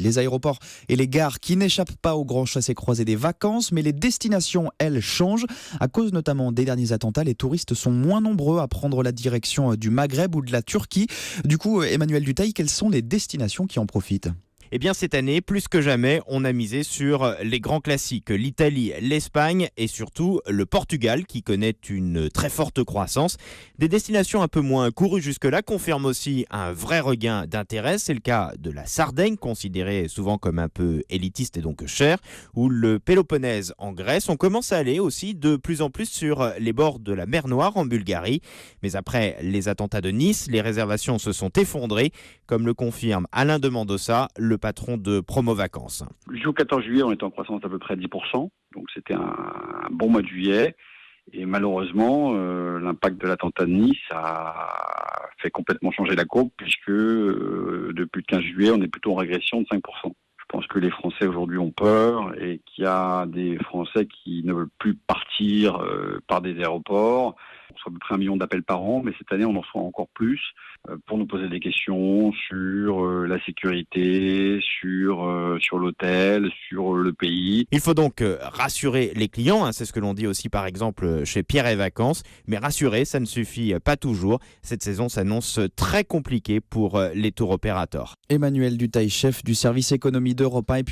Les aéroports et les gares qui n'échappent pas au grand chassé-croisé des vacances, mais les destinations, elles, changent. À cause notamment des derniers attentats, les touristes sont moins nombreux à prendre la direction du Maghreb ou de la Turquie. Du coup, Emmanuel Dutheil, quelles sont les destinations qui en profitent ? Eh bien, cette année, plus que jamais, on a misé sur les grands classiques, l'Italie, l'Espagne et surtout le Portugal qui connaît une très forte croissance. Des destinations un peu moins courues jusque-là confirment aussi un vrai regain d'intérêt. C'est le cas de la Sardaigne, considérée souvent comme un peu élitiste et donc chère, ou le Péloponnèse en Grèce. On commence à aller aussi de plus en plus sur les bords de la mer Noire en Bulgarie. Mais après les attentats de Nice, les réservations se sont effondrées, comme le confirme Alain de Mendoza, le patron de Promo Vacances. Jusqu'au 14 juillet, on était en croissance d'à peu près 10%, donc c'était un bon mois de juillet. Et malheureusement, l'impact de l'attentat de Nice a fait complètement changer la courbe, puisque depuis le 15 juillet, on est plutôt en régression de 5%. Je pense que les Français aujourd'hui ont peur et qu'il y a des Français qui ne veulent plus partir par des aéroports. On reçoit à peu près 1 million d'appels par an, mais cette année, on en reçoit encore plus pour nous poser des questions sur la sécurité, sur l'hôtel, sur le pays. Il faut donc rassurer les clients, c'est ce que l'on dit aussi par exemple chez Pierre et Vacances, mais rassurer, ça ne suffit pas toujours. Cette saison s'annonce très compliquée pour les tour opérateurs. Emmanuel Dutheil, chef du service économie d'Europe 1.